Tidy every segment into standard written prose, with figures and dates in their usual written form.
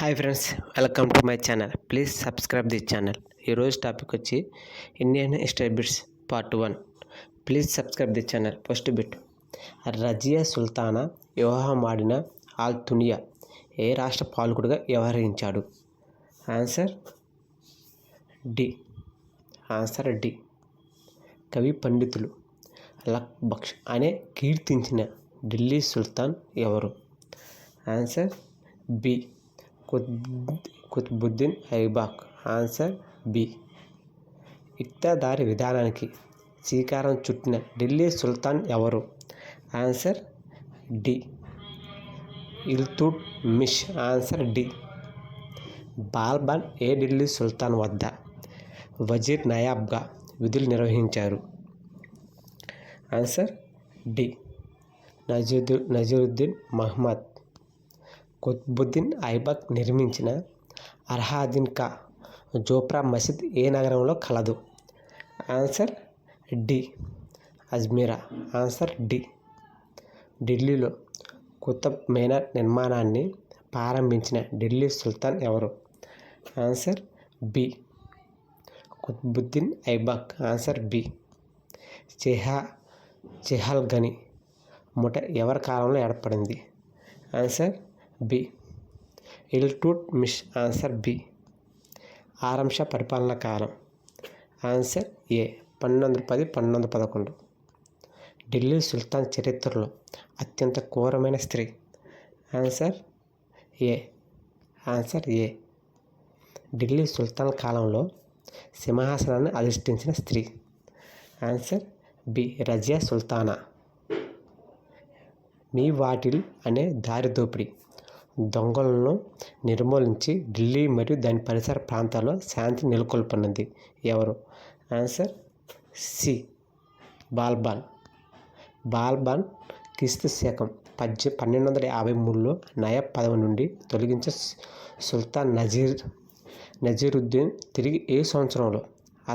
Hi friends, welcome to my channel. Please subscribe the channel. ఈరోజు topic వచ్చి Indian history bits part 1. Please subscribe the channel. First bit, Razia Sultana వివాహమాడిన Altunia ఏ రాష్ట్ర పాలకుడిగా వ్యవహరించాడు? Answer D. కవి పండితులు లక్ బక్ష్ అనే కీర్తించిన ఢిల్లీ సుల్తాన్ ఎవరు? Answer B. Qutbuddin Aibak. Answer B. ఇక్తాదారీ విధానానికి శ్రీకారం చుట్టిన ఢిల్లీ సుల్తాన్ ఎవరు? Answer D. Iltutmish. Answer D. Balban ఏ ఢిల్లీ సుల్తాన్ వద్ద వజీర్ నయాబ్గా విధులు నిర్వహించారు? Answer D. నజీరుద్దీన్ మహ్మద్. కుతుబుద్దీన్ ఐబాక్ నిర్మించిన అల్లావుద్దీన్ ఖా జోప్రా మసీద్ ఏ నగరంలో కలదు? Answer D. అజ్మీరా. Answer D. ఢిల్లీలో కుతుబ్ మీనార్ నిర్మాణాన్ని ప్రారంభించిన ఢిల్లీ సుల్తాన్ ఎవరు? Answer B. Qutbuddin Aibak. Answer B. చెహల్గని ముఠ ఎవరి కాలంలో ఏర్పడింది? Answer B. Iltutmish. Answer B. Aram Shah పరిపాలనా కాలం? ఆన్సర్ ఏ. 1210-1211. ఢిల్లీ సుల్తాన్ చరిత్రలో అత్యంత క్రూరమైన స్త్రీ? Answer A. Answer A. Delhi సుల్తాన్ కాలంలో సింహాసనాన్ని అధిష్ఠించిన స్త్రీ? Answer B. రజియా సుల్తానా. మీవాటిల్ అనే దారి దోపిడీ దొంగలను నిర్మూలించి ఢిల్లీ మరియు దాని పరిసర ప్రాంతాల్లో శాంతి నెలకొల్పినది ఎవరు? Answer C. బాల్బన్ క్రీస్తు శకం 1253లో నయాబ్ పదవి నుండి తొలగించిన సుల్తాన్ నజీరుద్దీన్ తిరిగి ఏ సంవత్సరంలో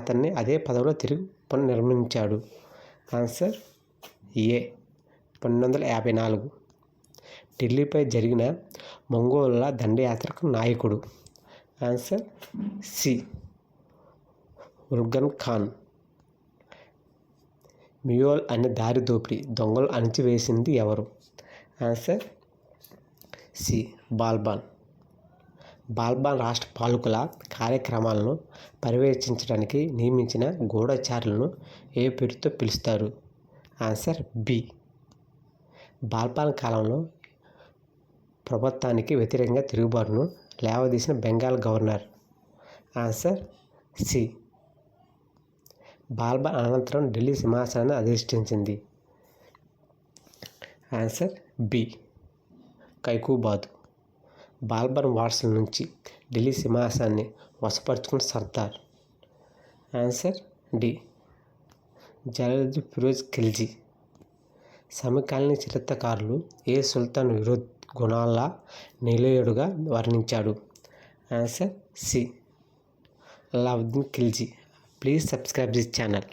అతన్ని అదే పదవిలో తిరిగి పునర్నిర్మించాడు? ఆన్సర్ ఏ. 1254. ఢిల్లీపై జరిగిన మంగోళ్ళ దండయాత్రకు నాయకుడు? Answer C. ఉల్ఘన్ ఖాన్. మియోల్ అనే దారి దోపిడీ దొంగలు అణిచివేసింది ఎవరు? Answer C. బాల్బన్ రాష్ట్ర పాలకుల కార్యక్రమాలను పర్యవేక్షించడానికి నియమించిన గూఢచారులను ఏ పేరుతో పిలుస్తారు? Answer B. బాల్బన్ కాలంలో ప్రభుత్వానికి వ్యతిరేకంగా తిరుగుబాటును లేవదీసిన Bengal governor? Answer C. Balban అనంతరం ఢిల్లీ సింహాసనాన్ని అధిష్ఠించింది? Answer B. కైకుబాదు. బాల్బన్ వారసుల నుంచి ఢిల్లీ సింహాసనాన్ని వశపరుచుకున్న సర్దార్? Answer D. జలాలుద్దీన్ ఫిరోజ్ ఖిల్జీ. సమకాలీన చరిత్రకారులు ఏ సుల్తాన్ గుణాల నిలయుడుగా వర్ణించాడు? Answer C. Alauddin Khilji. Please subscribe this channel.